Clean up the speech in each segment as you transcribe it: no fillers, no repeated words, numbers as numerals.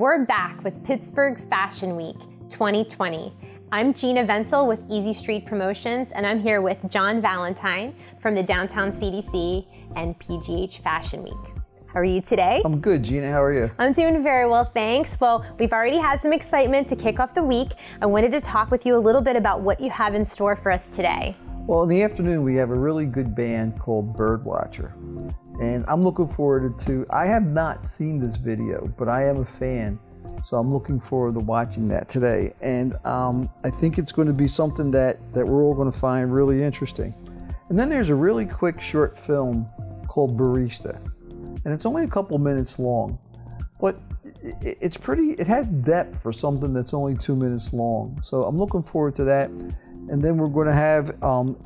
we're back with Pittsburgh Fashion Week 2020. I'm Gina Vensel with Easy Street Promotions, and I'm here with John Valentine from the Downtown CDC and PGH Fashion Week. How are you today? I'm good, Gina. How are you? I'm doing very well, thanks. Well, we've already had some excitement to kick off the week. I wanted to talk with you a little bit about what you have in store for us today. Well, in the afternoon, we have a really good band called Biirdwatcher. And I'm looking forward to, I have not seen this video, but I am a fan. So I'm looking forward to watching that today. And I think it's going to be something that we're all going to find really interesting. And then there's a really quick short film called Barista. And it's only a couple minutes long, but it's pretty, it has depth for something that's only 2 minutes long. So I'm looking forward to that. And then we're going to have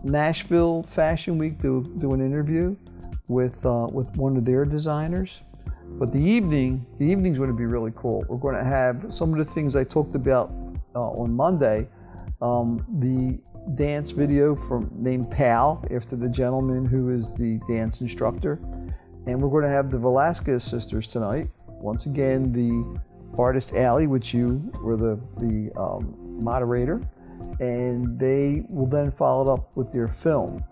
Nashville Fashion Week do an interview with one of their designers. But the evening's going to be really cool. We're going to have some of the things I talked about on Monday, the dance video named Pal, after the gentleman who is the dance instructor. And we're going to have the Velasquez sisters tonight. Once again, the artist Allie, which you were the moderator, and they will then follow it up with their film.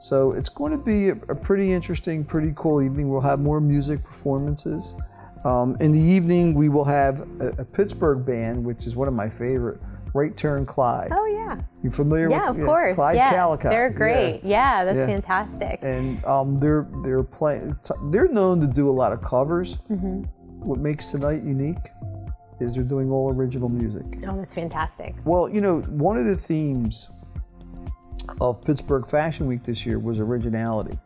So it's going to be a pretty interesting, pretty cool evening. We'll have more music performances. In the evening, we will have a Pittsburgh band, which is one of my favorite, Right Turn Clyde. Oh yeah. You familiar with? Yeah, of course. Clyde Calicott. They're great. Yeah, that's fantastic. And they're playing. They're known to do a lot of covers. Mm-hmm. What makes tonight unique is they're doing all original music. Oh, that's fantastic. Well, you know, one of the themes of Pittsburgh Fashion Week this year was originality.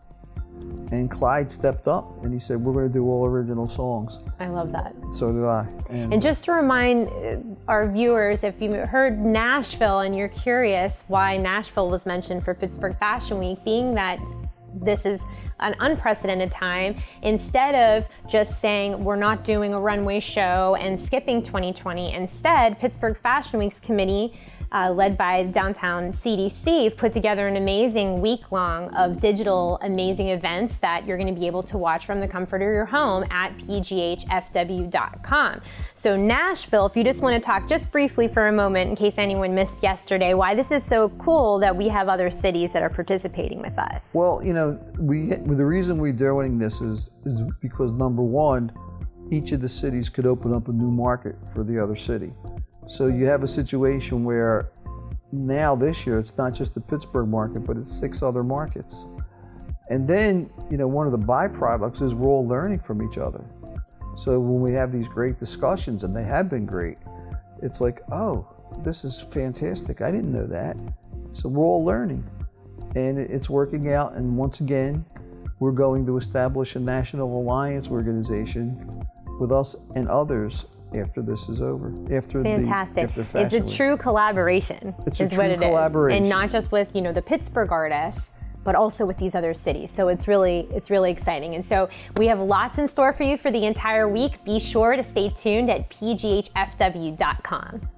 And Clyde stepped up and he said, we're going to do all original songs. I love that. So did I. And just to remind our viewers, if you heard Nashville and you're curious why Nashville was mentioned for Pittsburgh Fashion Week, being that this is an unprecedented time, instead of just saying we're not doing a runway show and skipping 2020, instead Pittsburgh Fashion Week's committee, led by Downtown CDC, put together an amazing week-long of digital amazing events that you're going to be able to watch from the comfort of your home at PGHFW.com. So Nashville, if you just want to talk just briefly for a moment, in case anyone missed yesterday, why this is so cool that we have other cities that are participating with us. Well, you know, the reason we're doing this is because, number one, each of the cities could open up a new market for the other city. So you have a situation where now this year it's not just the Pittsburgh market, but it's 6 other markets. And then, you know, one of the byproducts is we're all learning from each other. So when we have these great discussions, and they have been great, it's like, oh, this is fantastic. I didn't know that. So we're all learning, and it's working out. And once again, we're going to establish a national alliance organization with us and others after this is over. After fantastic. Fashion It's a Week. True collaboration. It's is a what true it collaboration. is, and not just with the Pittsburgh artists, but also with these other cities. So it's really exciting. And so we have lots in store for you for the entire week. Be sure to stay tuned at PGHFW.com.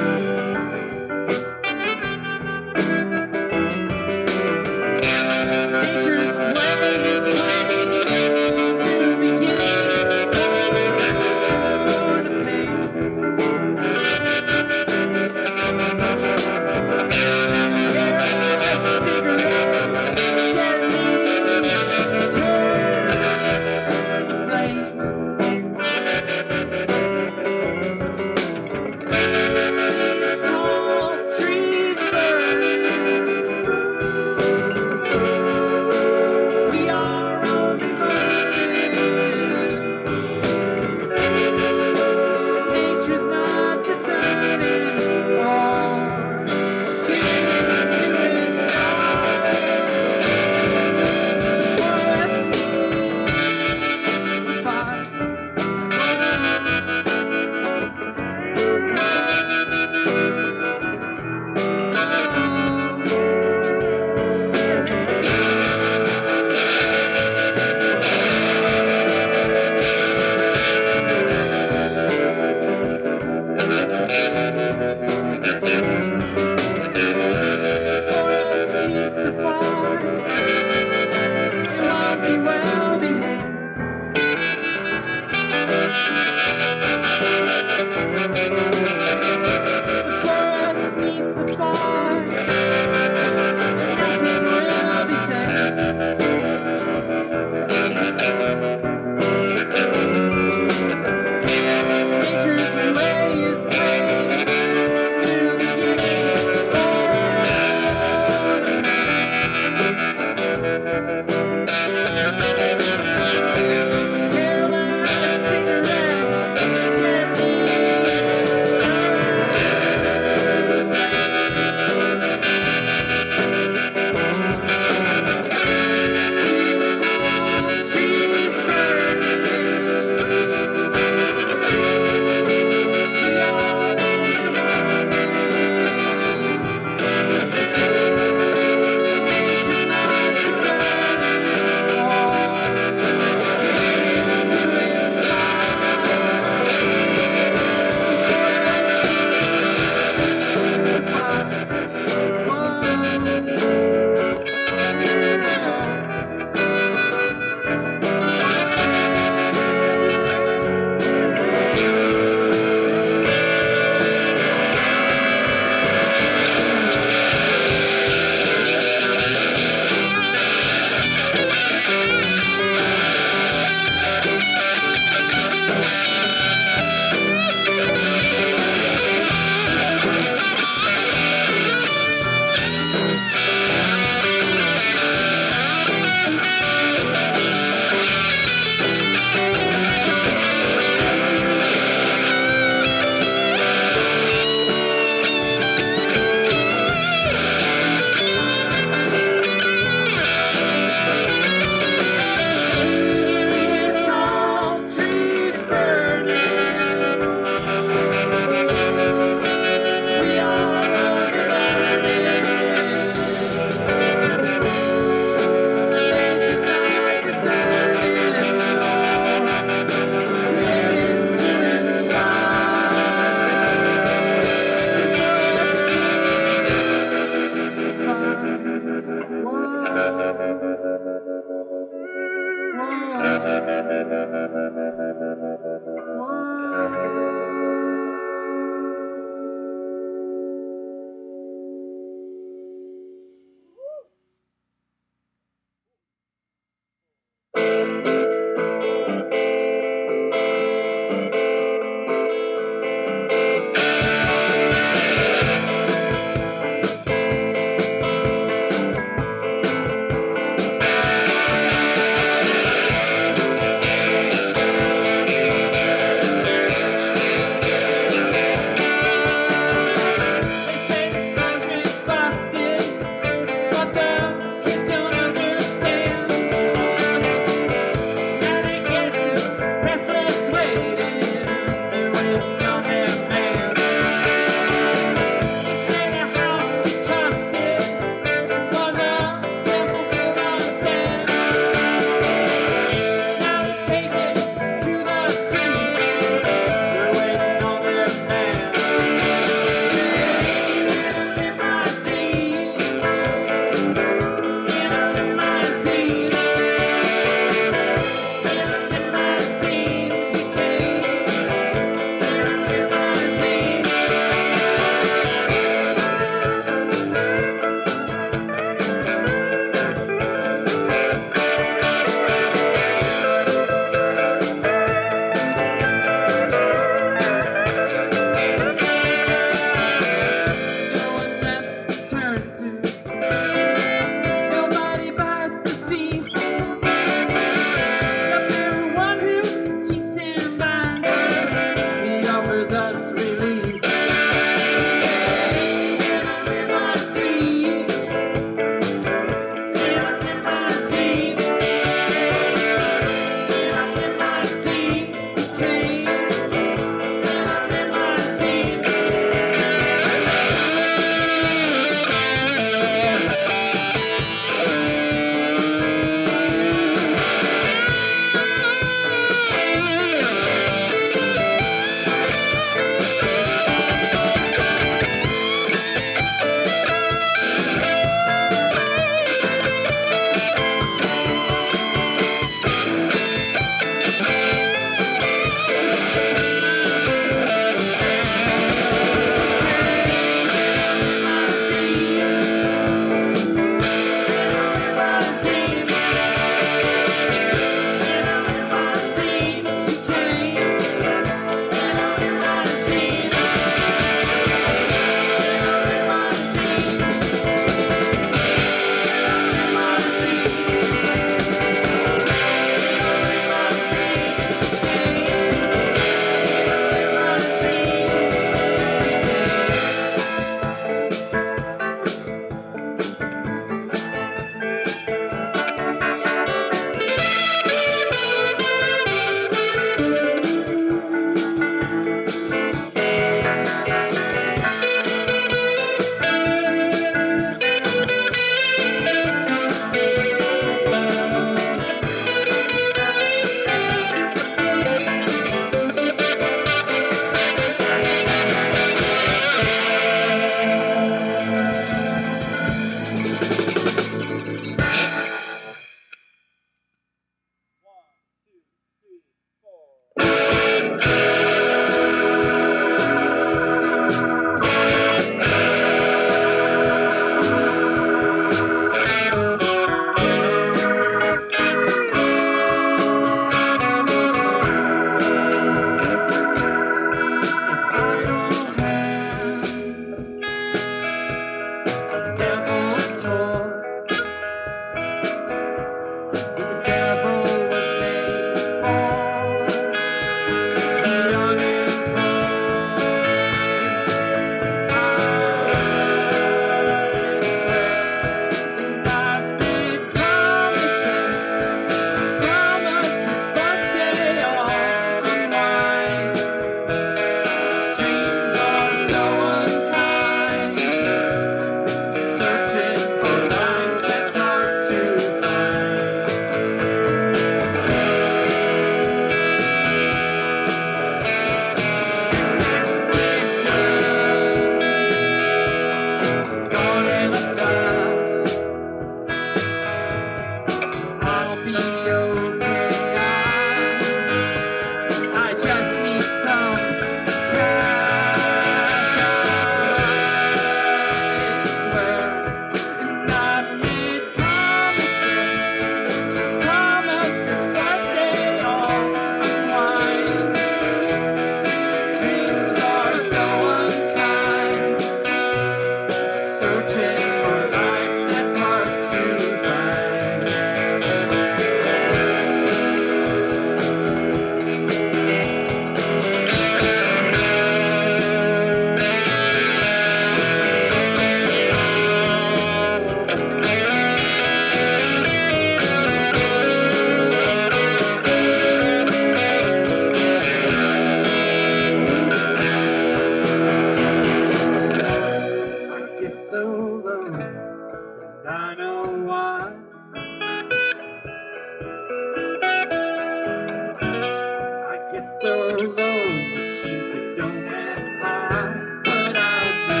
so low, machines that don't get high, but I do.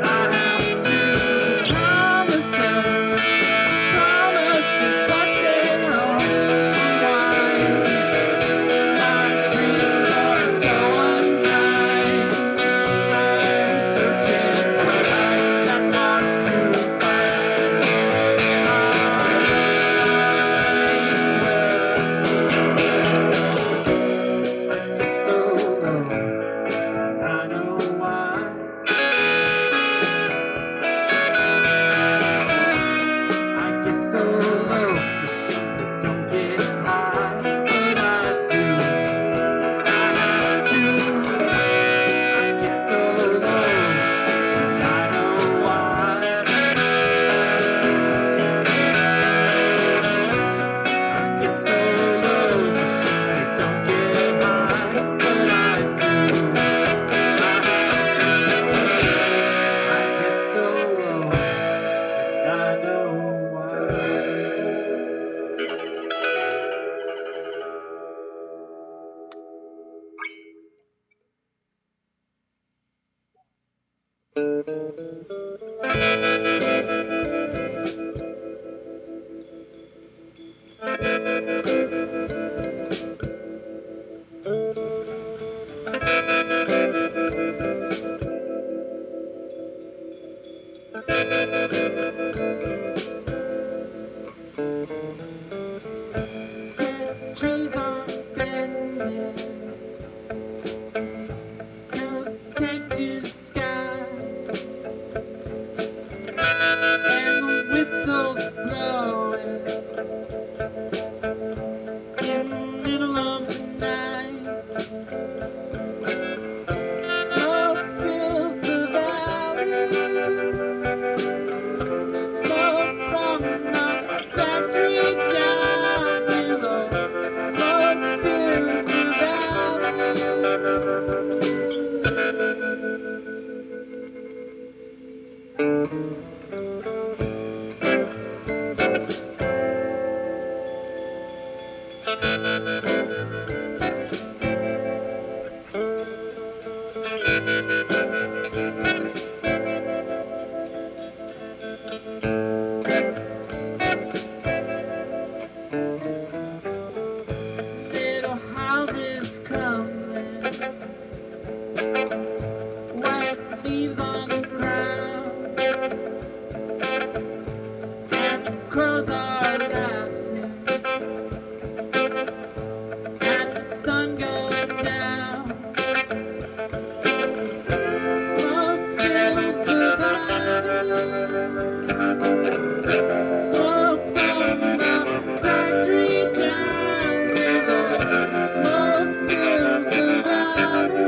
I have to promise what they unwind. My dreams are so unkind. I'm searching for light that's hard to find. I get so low, I know why. I get so low, machines that don't get high, but I do. I have to. I get so low, I know why. I get so low, machines that don't get high, but I do. I get so low, I know why. Trees are bending, nose take to the sky, and the whistles blowing in the middle of the night. Smoke fills the valley, smoke from the factory down below. Smoke fills the valley. Little houses coming, white leaves on the ground, and the crows are laughing at the sun going down. Smoke fills the valley, smoke from the factory down below. Smoke fills the valley.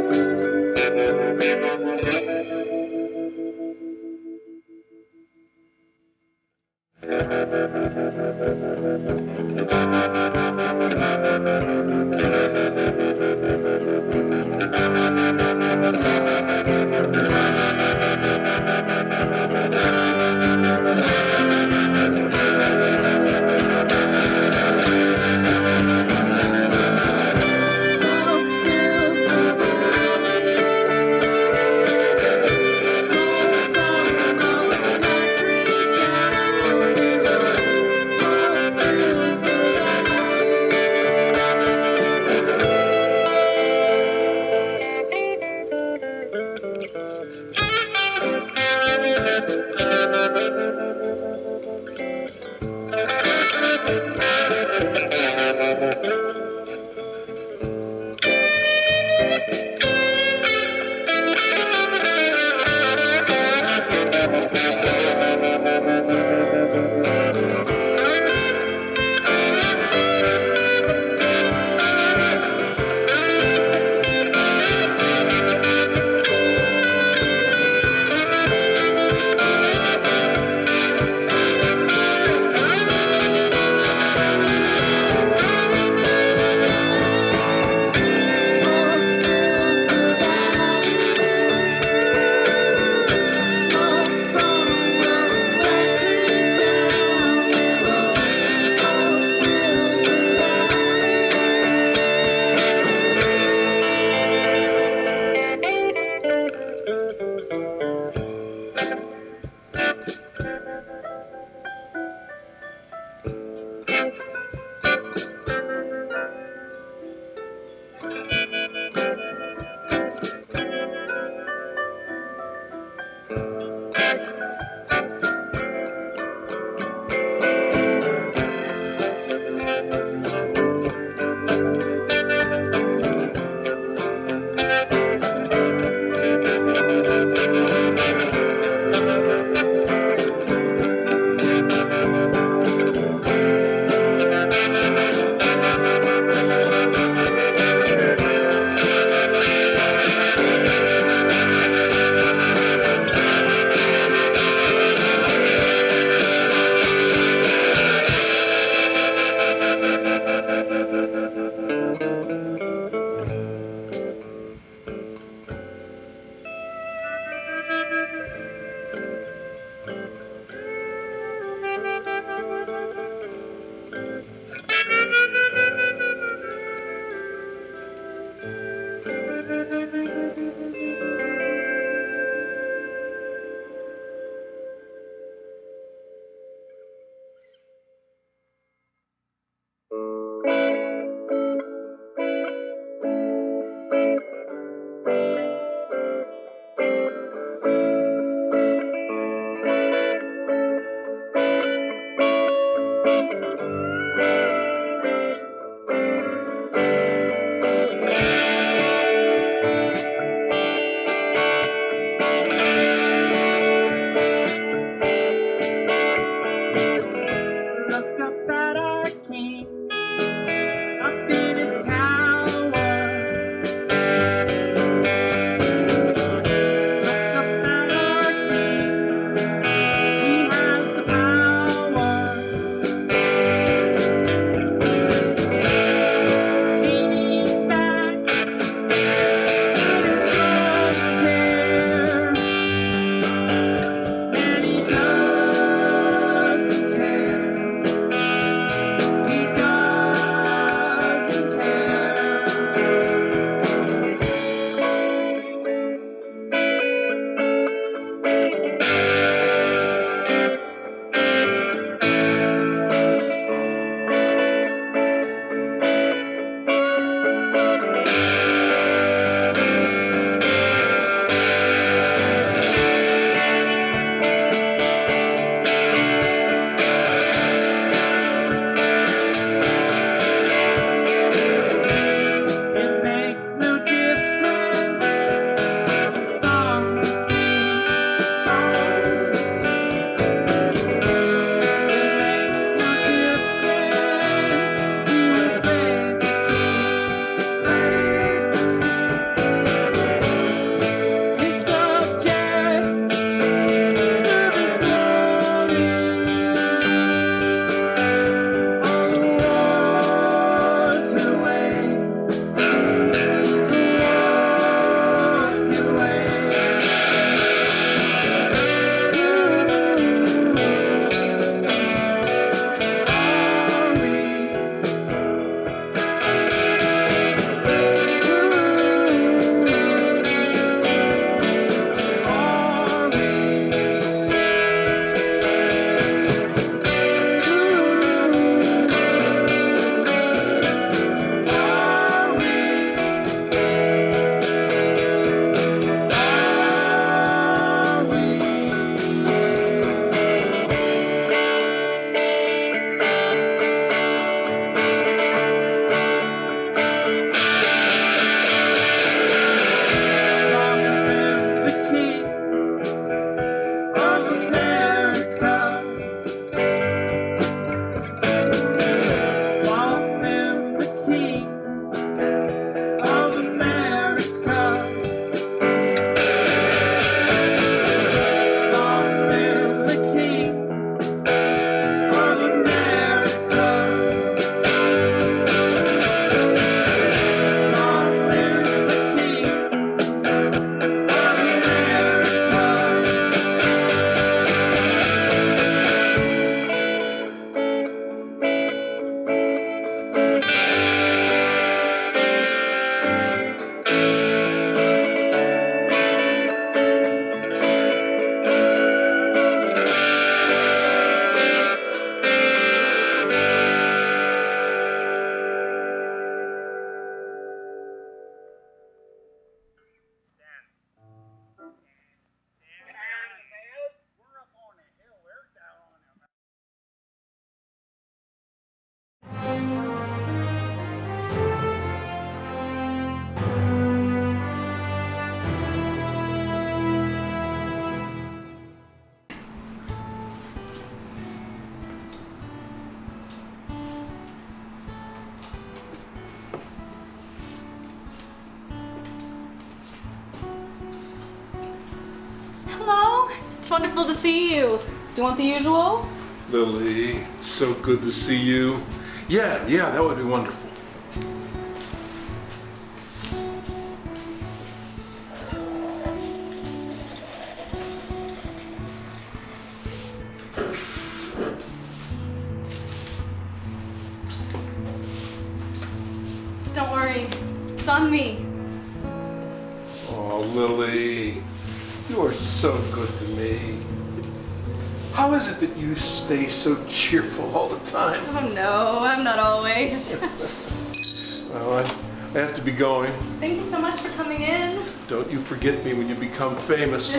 Smoke It's wonderful to see you. Do you want the usual? Lily, it's so good to see you. Yeah, that would be wonderful. Don't worry, it's on me. Oh, Lily, you are so good to me. How is it that you stay so cheerful all the time? Oh no, I'm not always. Well, I have to be going. Thank you so much for coming in. Don't you forget me when you become famous.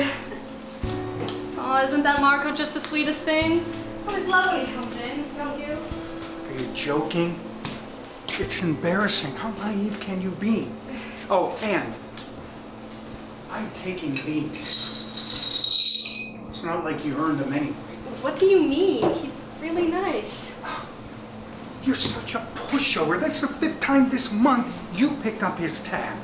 Oh, isn't that Marco just the sweetest thing? I always love when he comes in, don't you? Are you joking? It's embarrassing. How naive can you be? Oh, and I'm taking these. It's not like you earned them anyway. What do you mean? He's really nice. You're such a pushover. That's the 5th time this month you picked up his tab.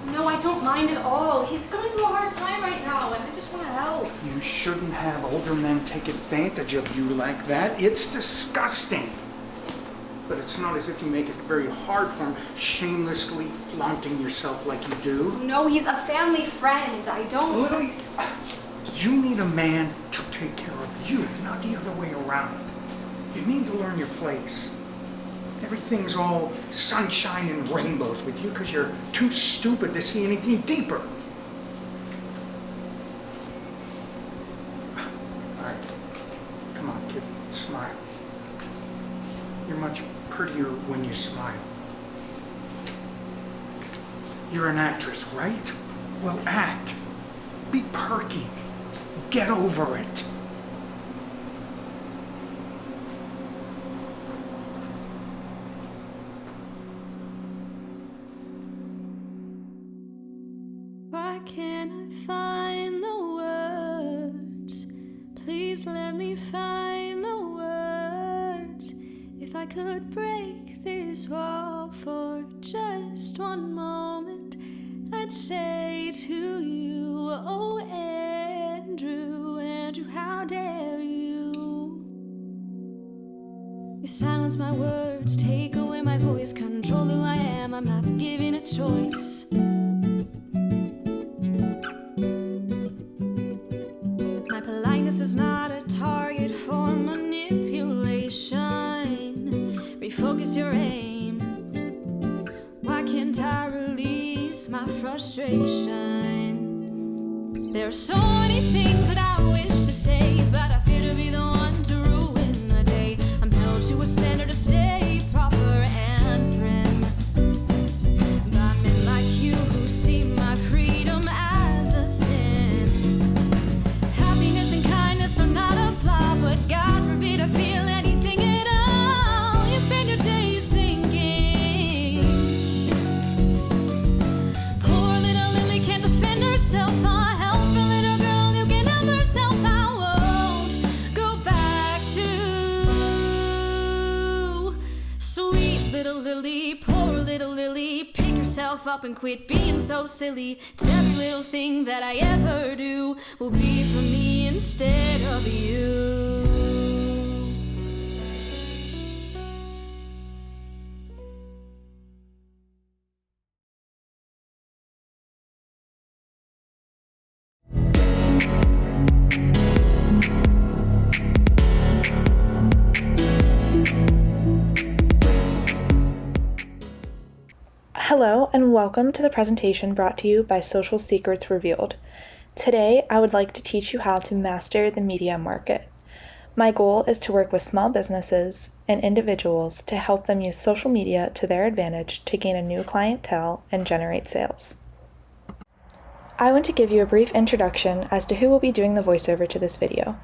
No, I don't mind at all. He's going through a hard time right now, and I just want to help. You shouldn't have older men take advantage of you like that. It's disgusting. But it's not as if you make it very hard for him, shamelessly flaunting yourself like you do. No, he's a family friend. I don't... Lily, you need a man to take care of you, not the other way around. You need to learn your place. Everything's all sunshine and rainbows with you because you're too stupid to see anything deeper. All right, come on, kid, smile. You're much prettier when you smile. You're an actress, right? Well, act. Be perky. Get over it. Why can't I find the words? Please let me find the words. If I could break this wall for just one moment, I'd say to you, oh Andrew, Andrew, how dare you? You silence my words, take away my voice, control who I am, I'm not given a choice. My politeness is not a target for manipulation. Refocus your aim. Why can't I release my frustration? There are so many things that I wish to say, but I fear to be the one to ruin the day. I'm held to a standard to stay proper and prim. By men like you who see my freedom as a sin. Happiness and kindness are not a flaw, but God forbid I feel anything at all. You spend your days thinking. Poor little Lily can't defend herself. I help a little girl who can help herself. I won't go back to sweet little Lily, poor little Lily. Pick yourself up and quit being so silly. 'Cause every little thing that I ever do will be for me instead of you. Hello and welcome to the presentation brought to you by Social Secrets Revealed. Today, I would like to teach you how to master the media market. My goal is to work with small businesses and individuals to help them use social media to their advantage to gain a new clientele and generate sales. I want to give you a brief introduction as to who will be doing the voiceover to this video.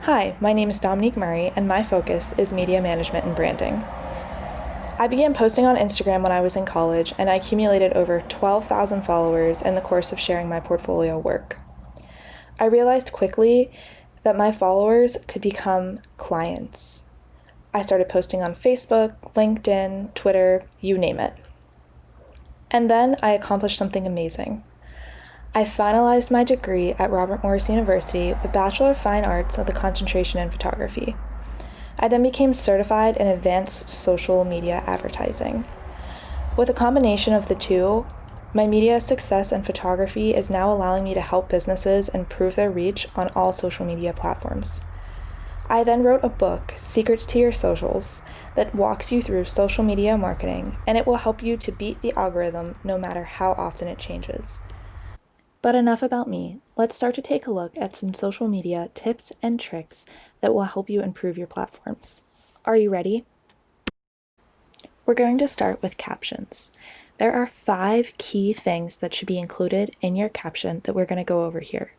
Hi, my name is Dominique Murray and my focus is media management and branding. I began posting on Instagram when I was in college, and I accumulated over 12,000 followers in the course of sharing my portfolio work. I realized quickly that my followers could become clients. I started posting on Facebook, LinkedIn, Twitter, you name it. And then I accomplished something amazing. I finalized my degree at Robert Morris University with a Bachelor of Fine Arts with a concentration in photography. I then became certified in advanced social media advertising. With a combination of the two, my media success in photography is now allowing me to help businesses improve their reach on all social media platforms. I then wrote a book, Secrets to Your Socials, that walks you through social media marketing, and it will help you to beat the algorithm no matter how often it changes. But enough about me. Let's start to take a look at some social media tips and tricks that will help you improve your platforms. Are you ready? We're going to start with captions. There are 5 key things that should be included in your caption that we're going to go over here.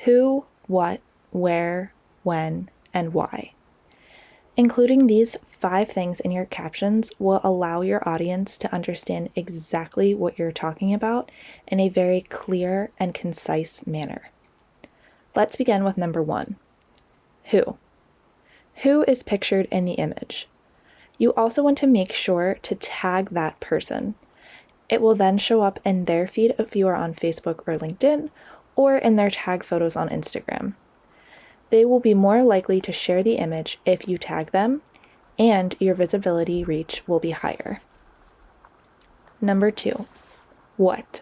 Who, what, where, when, and why. Including these 5 things in your captions will allow your audience to understand exactly what you're talking about in a very clear and concise manner. Let's begin with number 1. Who? Who is pictured in the image? You also want to make sure to tag that person. It will then show up in their feed if you are on Facebook or LinkedIn, or in their tag photos on Instagram. They will be more likely to share the image if you tag them, and your visibility reach will be higher. Number 2, what?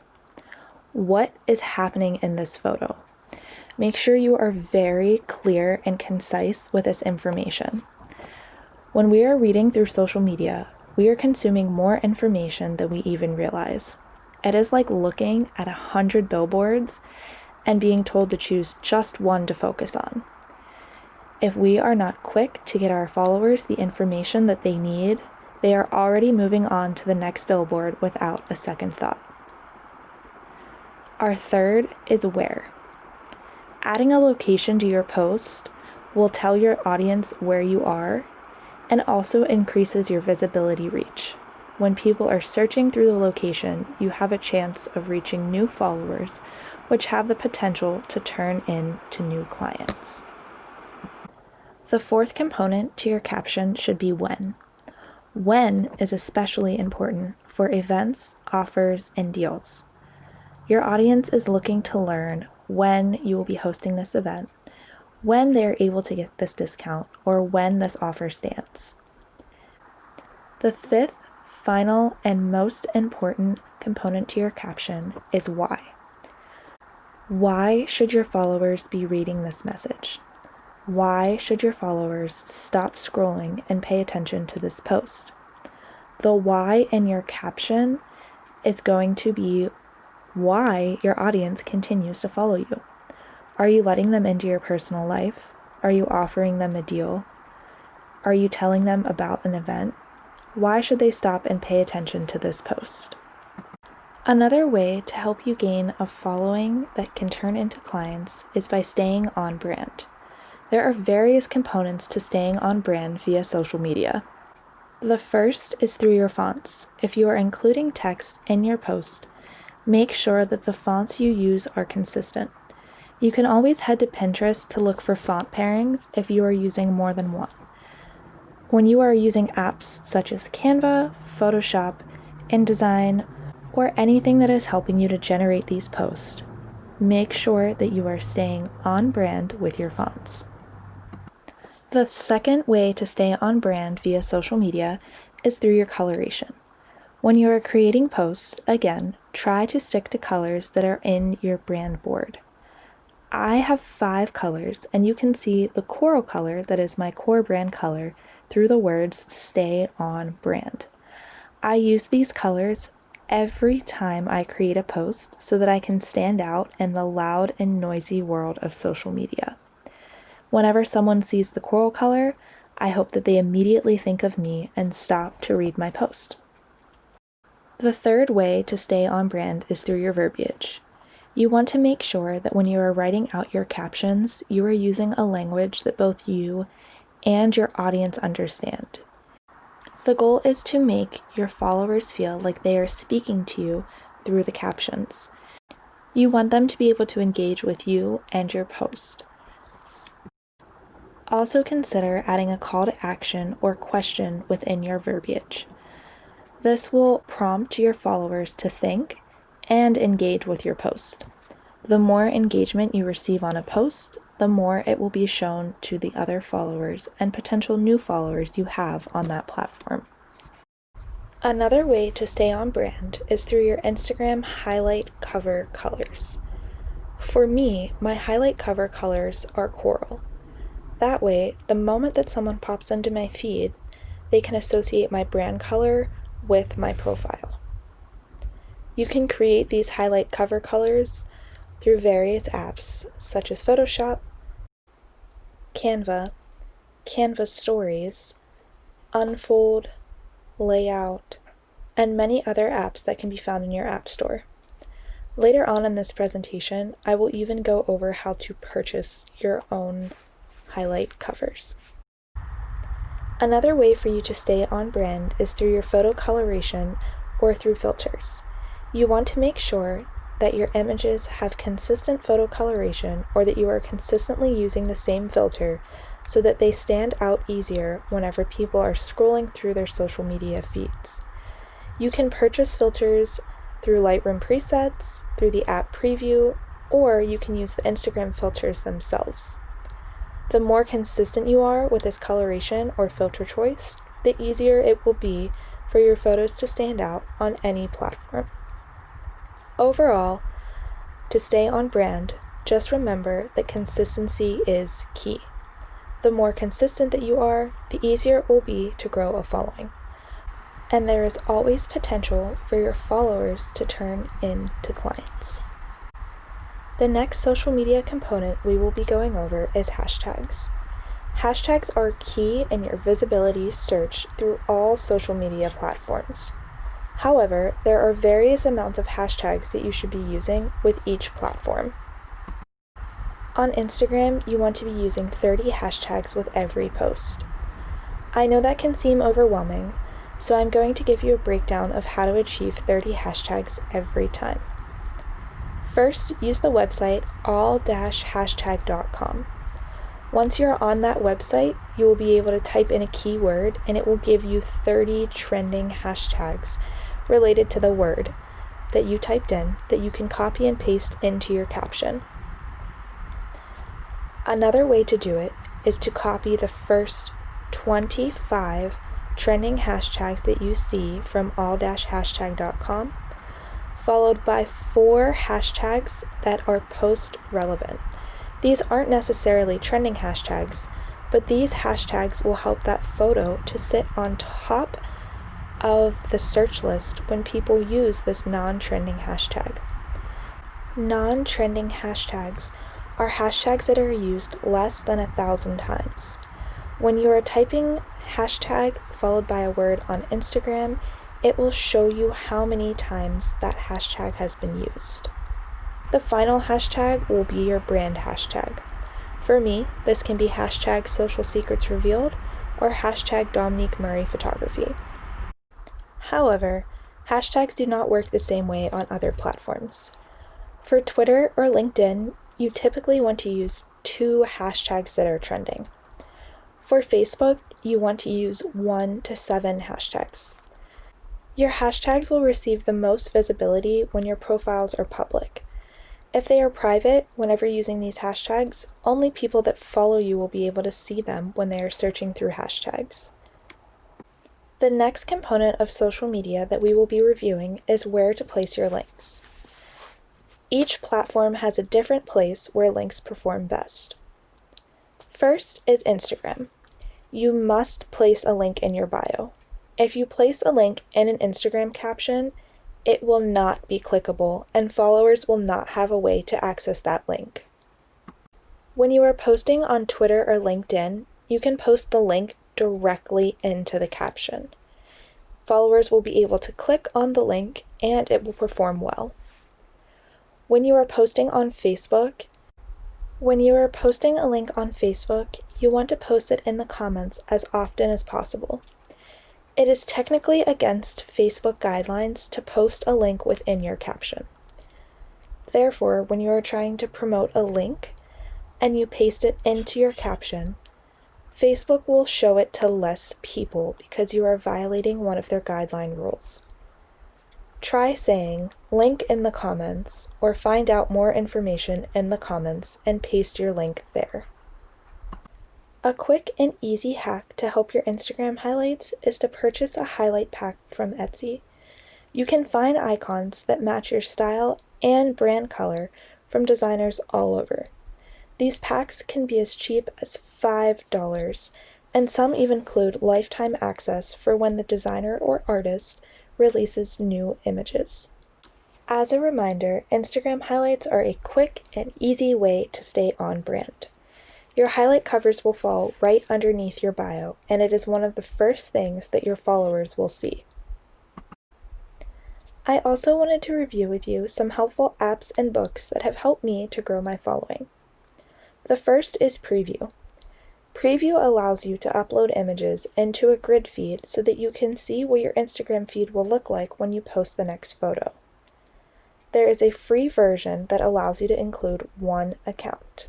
What is happening in this photo? Make sure you are very clear and concise with this information. When we are reading through social media, we are consuming more information than we even realize. It is like looking at 100 billboards and being told to choose just one to focus on. If we are not quick to get our followers the information that they need, they are already moving on to the next billboard without a second thought. Our third is where. Adding a location to your post will tell your audience where you are and also increases your visibility reach. When people are searching through the location, you have a chance of reaching new followers, which have the potential to turn into new clients. The 4th component to your caption should be when. When is especially important for events, offers, and deals. Your audience is looking to learn when you will be hosting this event, when they are able to get this discount, or when this offer stands. The 5th, final, and most important component to your caption is why. Why should your followers be reading this message? Why should your followers stop scrolling and pay attention to this post? The why in your caption is going to be why your audience continues to follow you. Are you letting them into your personal life? Are you offering them a deal? Are you telling them about an event? Why should they stop and pay attention to this post? Another way to help you gain a following that can turn into clients is by staying on brand. There are various components to staying on brand via social media. The first is through your fonts. If you are including text in your post, make sure that the fonts you use are consistent. You can always head to Pinterest to look for font pairings if you are using more than one. When you are using apps such as Canva, Photoshop, InDesign, or anything that is helping you to generate these posts, make sure that you are staying on brand with your fonts. The second way to stay on brand via social media is through your coloration. When you are creating posts, again, try to stick to colors that are in your brand board. I have 5 colors, and you can see the coral color that is my core brand color through the words "Stay on Brand." I use these colors every time I create a post so that I can stand out in the loud and noisy world of social media. Whenever someone sees the coral color, I hope that they immediately think of me and stop to read my post. The third way to stay on brand is through your verbiage. You want to make sure that when you are writing out your captions, you are using a language that both you and your audience understand. The goal is to make your followers feel like they are speaking to you through the captions. You want them to be able to engage with you and your post. Also consider adding a call to action or question within your verbiage. This will prompt your followers to think and engage with your post. The more engagement you receive on a post, the more it will be shown to the other followers and potential new followers you have on that platform. Another way to stay on brand is through your Instagram highlight cover colors. For me, my highlight cover colors are coral. That way, the moment that someone pops into my feed, they can associate my brand color with my profile. You can create these highlight cover colors through various apps such as Photoshop, Canva, Canva Stories, Unfold, Layout, and many other apps that can be found in your app store. Later on in this presentation, I will even go over how to purchase your own highlight covers. Another way for you to stay on brand is through your photo coloration or through filters. You want to make sure that your images have consistent photo coloration or that you are consistently using the same filter so that they stand out easier whenever people are scrolling through their social media feeds. You can purchase filters through Lightroom presets, through the app preview, or you can use the Instagram filters themselves. The more consistent you are with this coloration or filter choice, the easier it will be for your photos to stand out on any platform. Overall, to stay on brand, just remember that consistency is key. The more consistent that you are, the easier it will be to grow a following. And there is always potential for your followers to turn into clients. The next social media component we will be going over is hashtags. Hashtags are key in your visibility search through all social media platforms. However, there are various amounts of hashtags that you should be using with each platform. On Instagram, you want to be using 30 hashtags with every post. I know that can seem overwhelming, so I'm going to give you a breakdown of how to achieve 30 hashtags every time. First, use the website all-hashtag.com. Once you're on that website, you will be able to type in a keyword and it will give you 30 trending hashtags related to the word that you typed in that you can copy and paste into your caption. Another way to do it is to copy the first 25 trending hashtags that you see from all-hashtag.com, followed by 4 hashtags that are post relevant. These aren't necessarily trending hashtags, but these hashtags will help that photo to sit on top of the search list when people use this non-trending hashtag. Non-trending hashtags are hashtags that are used less than 1,000 times. When you are typing hashtag followed by a word on Instagram, it will show you how many times that hashtag has been used. The final hashtag will be your brand hashtag. For me, this can be hashtag social secrets revealed or hashtag Dominique Murray photography. However, hashtags do not work the same way on other platforms. For Twitter or LinkedIn, you typically want to use 2 hashtags that are trending. For Facebook, you want to use 1 to 7 hashtags. Your hashtags will receive the most visibility when your profiles are public. If they are private, whenever using these hashtags, only people that follow you will be able to see them when they are searching through hashtags. The next component of social media that we will be reviewing is where to place your links. Each platform has a different place where links perform best. First is Instagram. You must place a link in your bio. If you place a link in an Instagram caption, it will not be clickable and followers will not have a way to access that link. When you are posting on Twitter or LinkedIn, you can post the link directly into the caption. Followers will be able to click on the link and it will perform well. When you are posting a link on Facebook, you want to post it in the comments as often as possible. It is technically against Facebook guidelines to post a link within your caption. Therefore, when you are trying to promote a link and you paste it into your caption, Facebook will show it to less people because you are violating one of their guideline rules. Try saying, link in the comments, or find out more information in the comments and paste your link there. A quick and easy hack to help your Instagram highlights is to purchase a highlight pack from Etsy. You can find icons that match your style and brand color from designers all over. These packs can be as cheap as $5, and some even include lifetime access for when the designer or artist releases new images. As a reminder, Instagram highlights are a quick and easy way to stay on brand. Your highlight covers will fall right underneath your bio, and it is one of the first things that your followers will see. I also wanted to review with you some helpful apps and books that have helped me to grow my following. The first is Preview. Preview allows you to upload images into a grid feed so that you can see what your Instagram feed will look like when you post the next photo. There is a free version that allows you to include one account.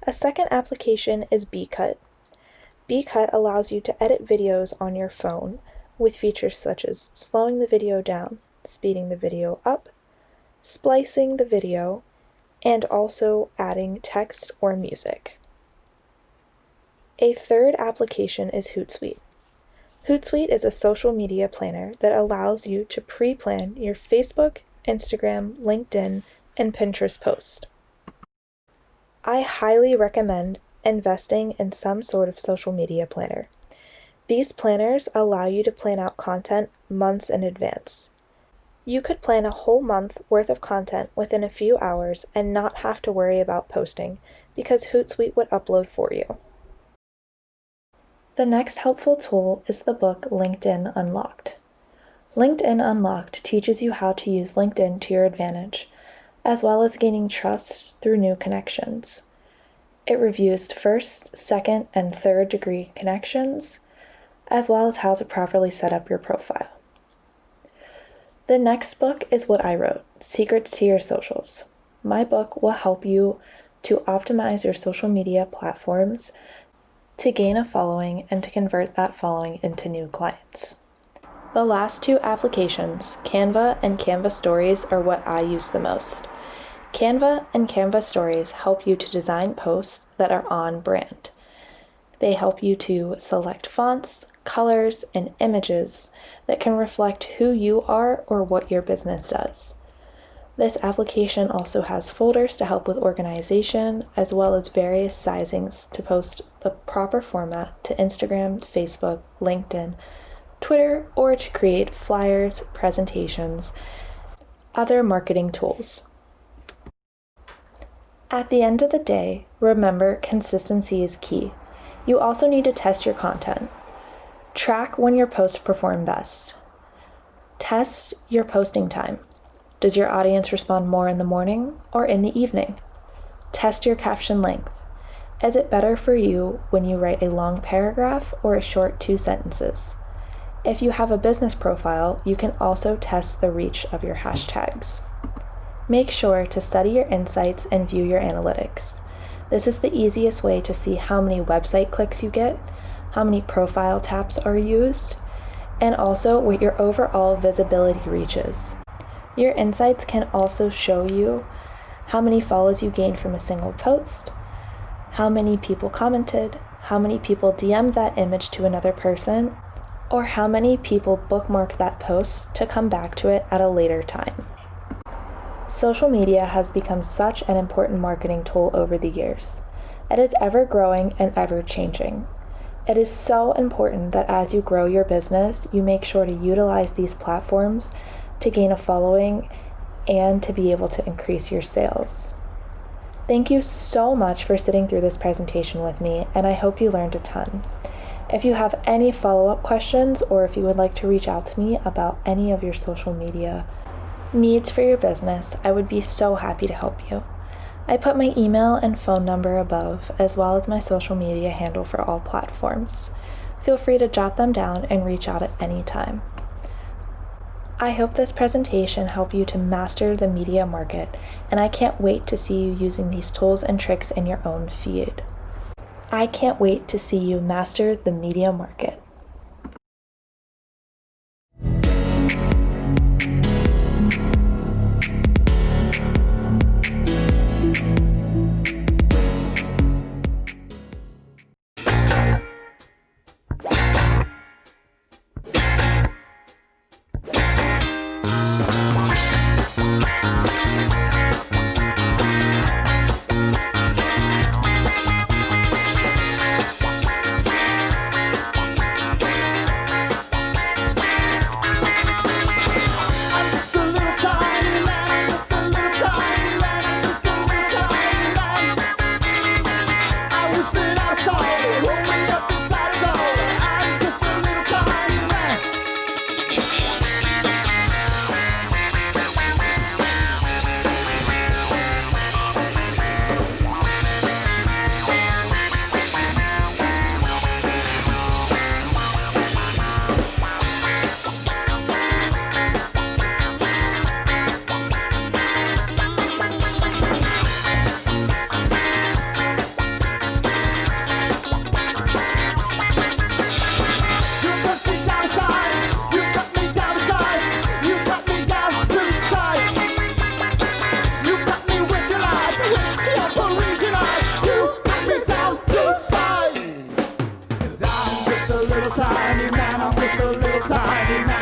A second application is Beecut. Beecut allows you to edit videos on your phone with features such as slowing the video down, speeding the video up, splicing the video, and also adding text or music. A third application is Hootsuite. Hootsuite is a social media planner that allows you to pre-plan your Facebook, Instagram, LinkedIn, and Pinterest posts. I highly recommend investing in some sort of social media planner. These planners allow you to plan out content months in advance. You could plan a whole month worth of content within a few hours and not have to worry about posting because Hootsuite would upload for you. The next helpful tool is the book LinkedIn Unlocked. LinkedIn Unlocked teaches you how to use LinkedIn to your advantage, as well as gaining trust through new connections. It reviews first, second, and third degree connections, as well as how to properly set up your profile. The next book is what I wrote, Secrets to Your Socials. My book will help you to optimize your social media platforms to gain a following and to convert that following into new clients. The last two applications, Canva and Canva Stories, are what I use the most. Canva and Canva Stories help you to design posts that are on brand. They help you to select fonts, colors, and images that can reflect who you are or what your business does. This application also has folders to help with organization, as well as various sizings to post the proper format to Instagram, Facebook, LinkedIn, Twitter, or to create flyers, presentations, other marketing tools. At the end of the day, remember consistency is key. You also need to test your content. Track when your posts perform best. Test your posting time. Does your audience respond more in the morning or in the evening? Test your caption length. Is it better for you when you write a long paragraph or a short 2 sentences? If you have a business profile, you can also test the reach of your hashtags. Make sure to study your insights and view your analytics. This is the easiest way to see how many website clicks you get, how many profile taps are used, and also what your overall visibility reaches. Your insights can also show you how many follows you gained from a single post, how many people commented, how many people DM'd that image to another person, or how many people bookmarked that post to come back to it at a later time. Social media has become such an important marketing tool over the years. It is ever growing and ever changing. It is so important that as you grow your business, you make sure to utilize these platforms to gain a following and to be able to increase your sales. Thank you so much for sitting through this presentation with me, and I hope you learned a ton. If you have any follow-up questions, or if you would like to reach out to me about any of your social media needs for your business, I would be so happy to help you. I put my email and phone number above, as well as my social media handle for all platforms. Feel free to jot them down and reach out at any time. I hope this presentation helped you to master the media market, and I can't wait to see you using these tools and tricks in your own feed. I can't wait to see you master the media market.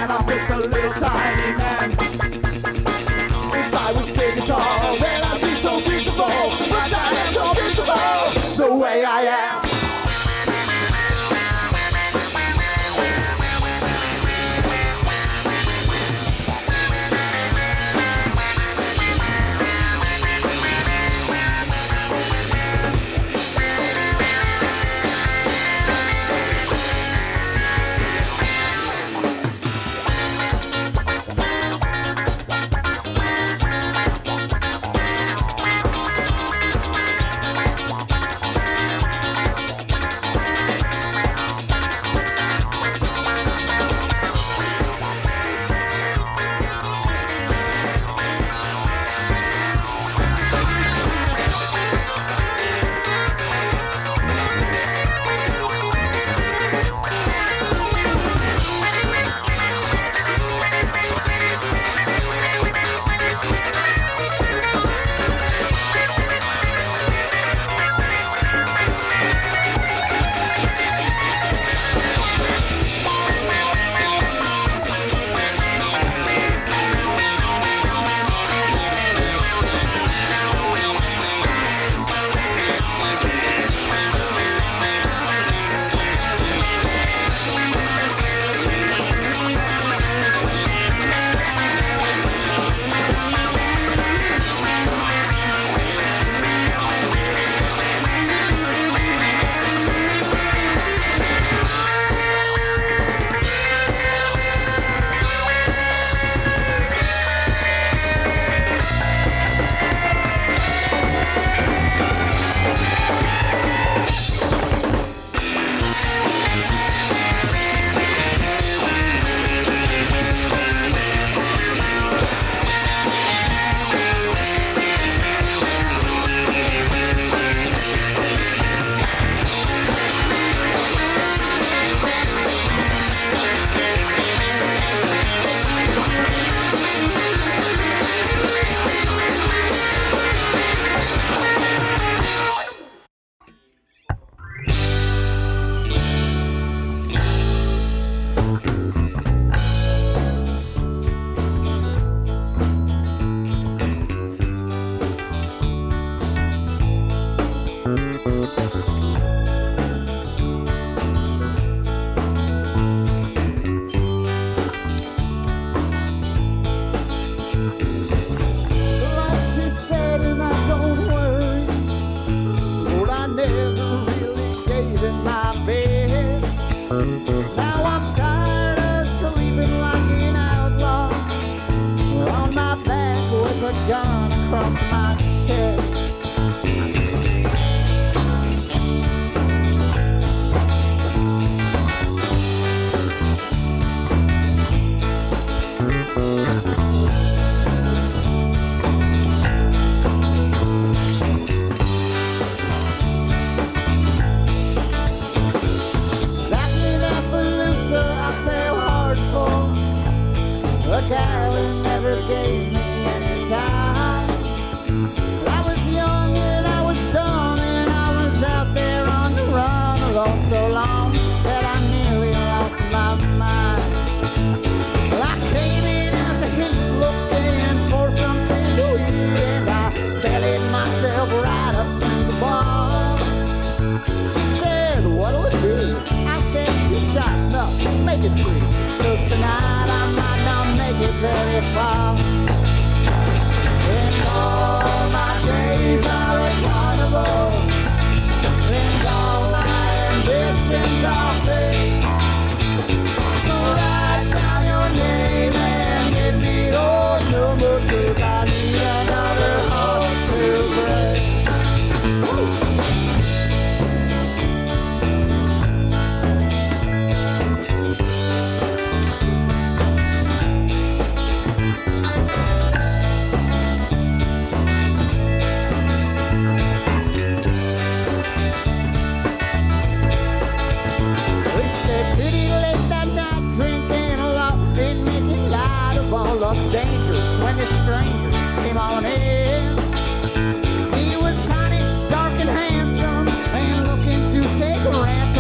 and I'm just a little tiny man. If I was big and tall, then I'd be so beautiful, but I am so beautiful the way I am.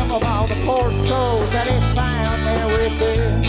Of all the poor souls that he found there within.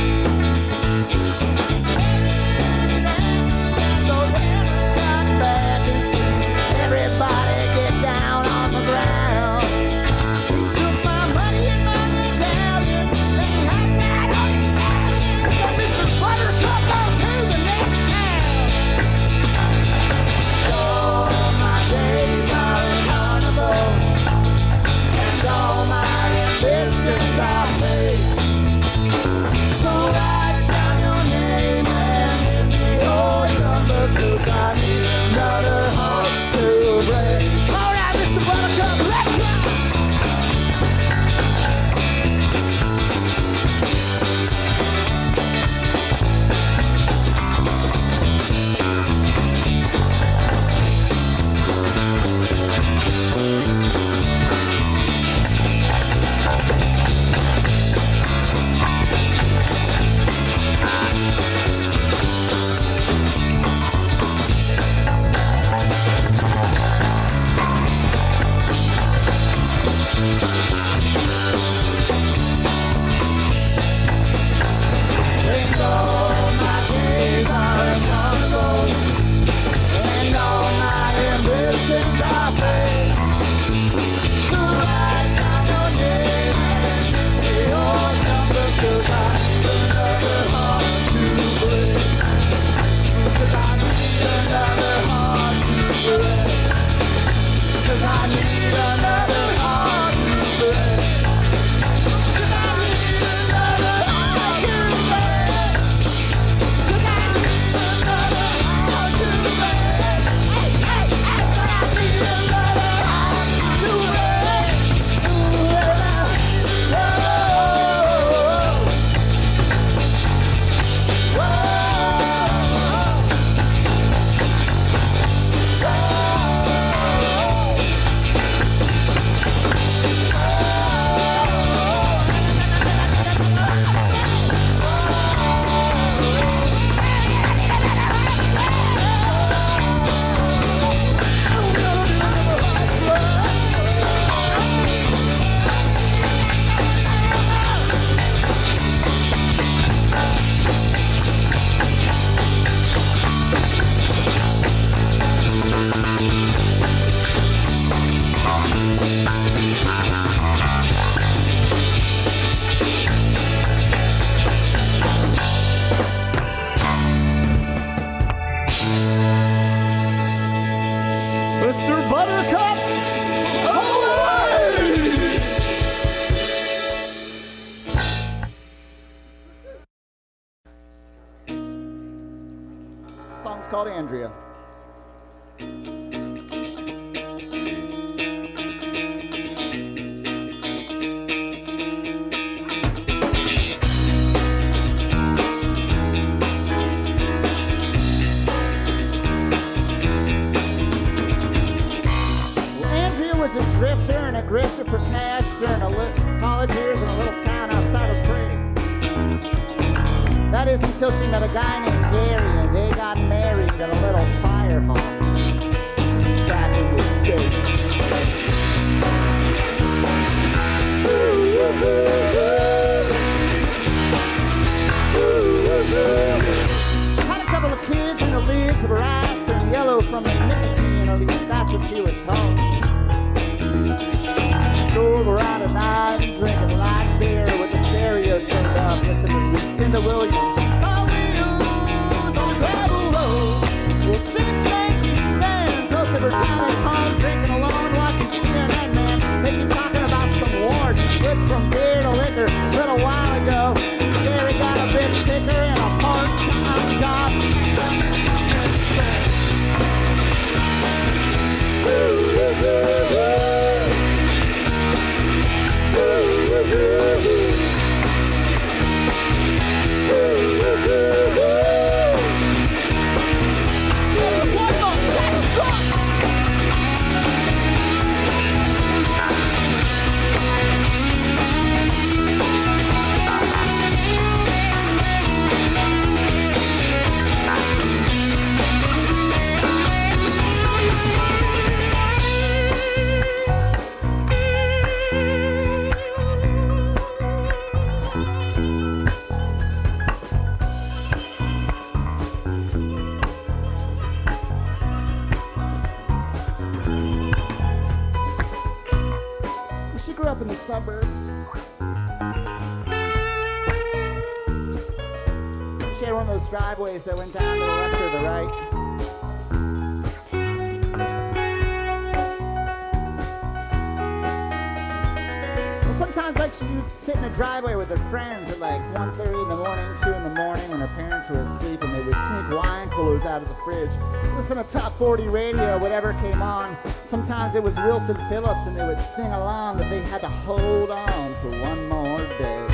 It's called Andrea. Was a drifter and a grifter for cash during college years in a little town outside of Prague. That is until she met a guy named Gary and they got married at a little fire hall back in the state. Had a couple of kids and the lids of her eyes turned yellow from the nicotine, at least that's what she was told. Drove around at night and drinking light beer with the stereo turned up, listening to Lucinda Williams. On wheels on the gravel road. Well, since then she spends most of her time at home drinking alone, watching CNN, man. They keep talking about some war. She switched from beer to liquor a little while ago. Gary got a bit thicker and a part-time job. And so, up in the suburbs. She had one of those driveways that went down to the left or the right. Well, sometimes like she would sit in the driveway with her friends at like 1:30 in the morning, 2 in the morning when her parents were asleep, and they would sneak wine coolers out of the fridge, listen to top 40 radio, whatever came on. Sometimes it was Wilson Phillips and they would sing along that they had to hold on for one more day.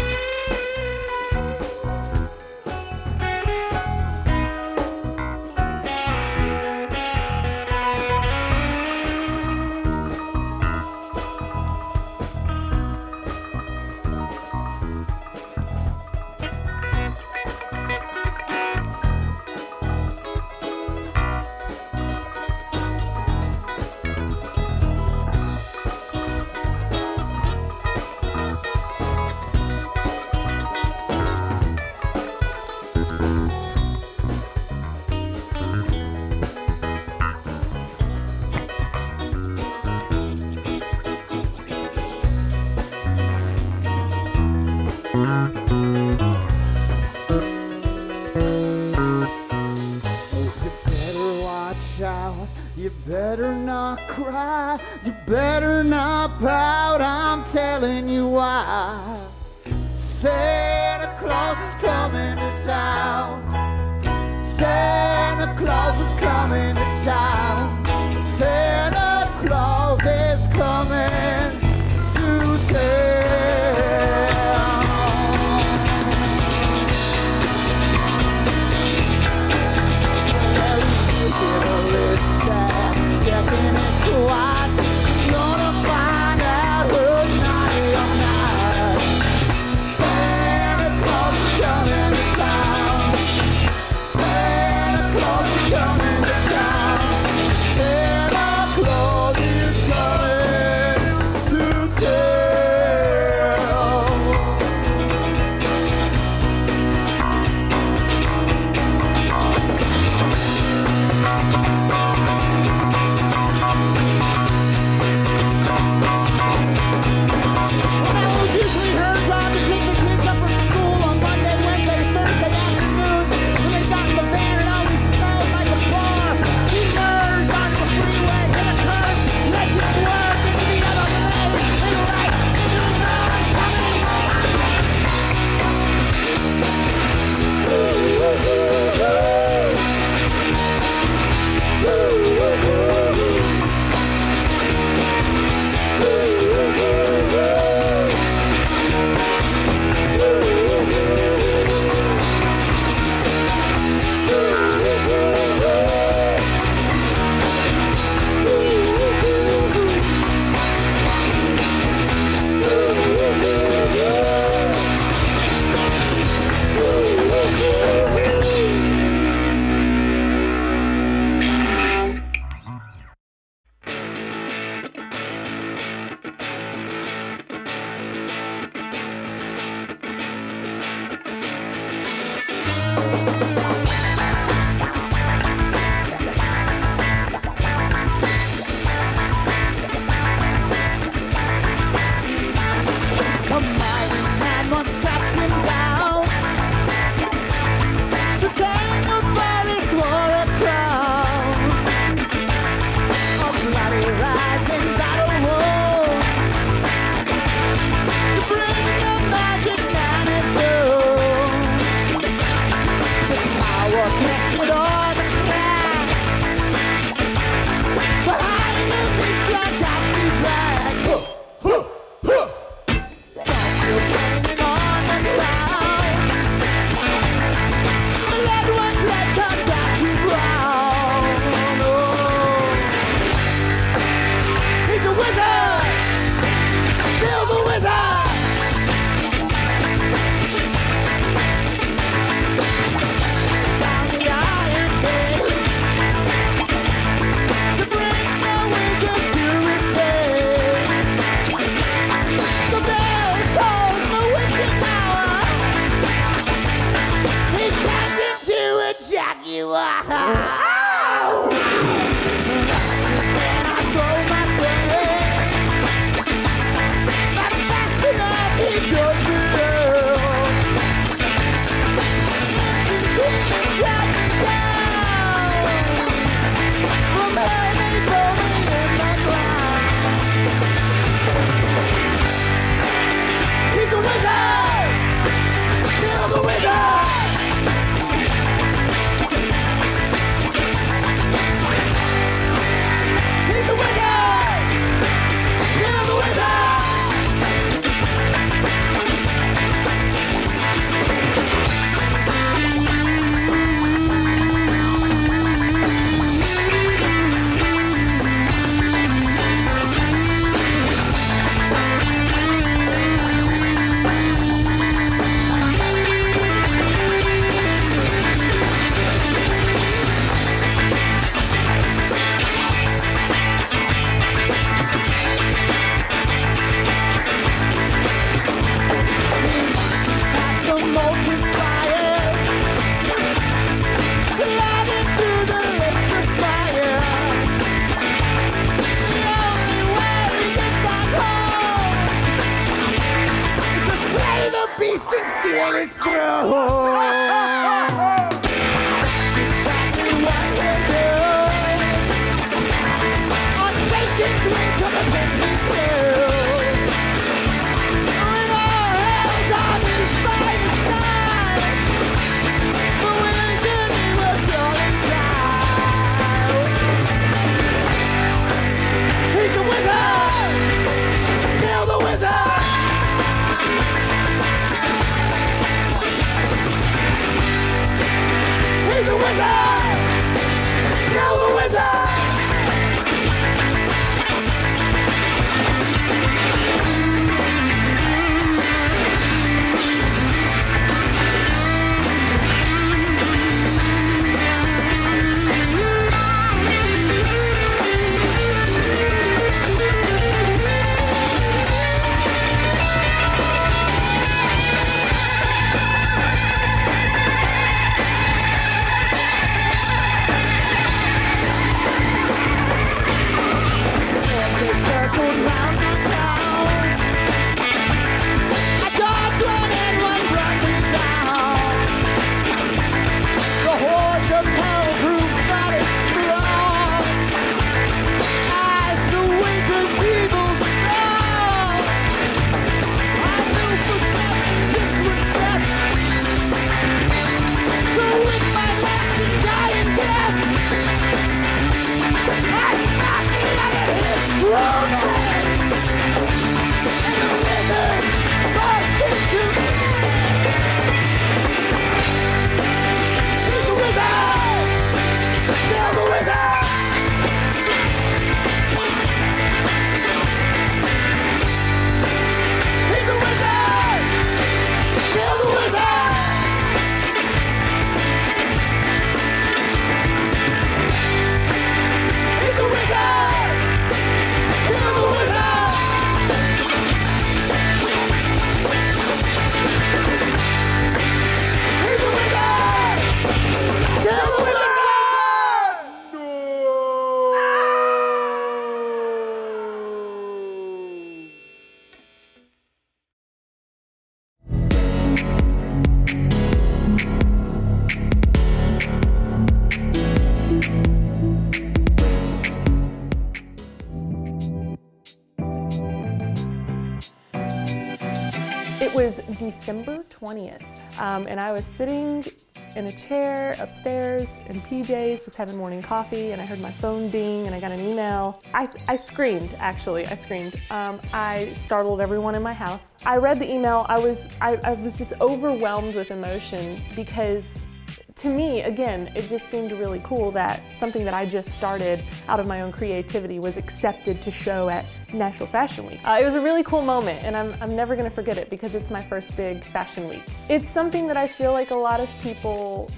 You better not cry, you better not pout, I'm telling you why. Santa Claus is coming to town. Santa Claus is coming to town. Santa Claus is coming to town. Checking it twice, gonna find out who's naughty or nice. Santa Claus is coming to town. Santa Claus is coming to town. A mighty man once tracked him down. The tangled forest wore a crown. A bloody rides in battle war to bring the magic man is through. The tower connected all the crack. Behind him his black taxi drag. Hanging on the ground. The lead one's red turned back to brown. Oh. He's a wizard! Still the wizard! Down the iron gate to bring the wizard to his fate. The bell tolls the witching hour. He turns into a jaguar. Then I throw my thing. Not fast enough, he does me love. Instant queen and track me down. From her they throw me in the ground. He's a wizard! Still the wizard! He's a wizard! Still the wizard! Past the molten spires, sliding through the lakes of fire. The only way to get back home is to slay the beast and steal his throne. Exactly what he'll do. On Satan's wings from the pit he flew. With all hell's armies by his side, the wizard he will surely die. He's a wizard! Kill the wizard! It was December 20th, and I was sitting in a chair upstairs in PJs, just having morning coffee, and I heard my phone ding, and I got an email. I screamed, actually, I screamed. I startled everyone in my house. I read the email, I was just overwhelmed with emotion because to me, again, it just seemed really cool that something that I just started out of my own creativity was accepted to show at Nashville Fashion Week. It was a really cool moment, and I'm never gonna forget it because it's my first big fashion week. It's something that I feel like a lot of people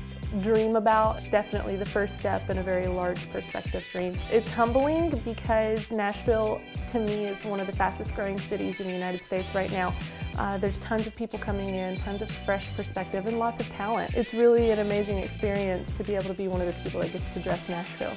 dream about. It's definitely the first step in a very large perspective dream. It's humbling because Nashville, to me, is one of the fastest growing cities in the United States right now. There's tons of people coming in, tons of fresh perspective, and lots of talent. It's really an amazing experience to be able to be one of the people that gets to dress Nashville.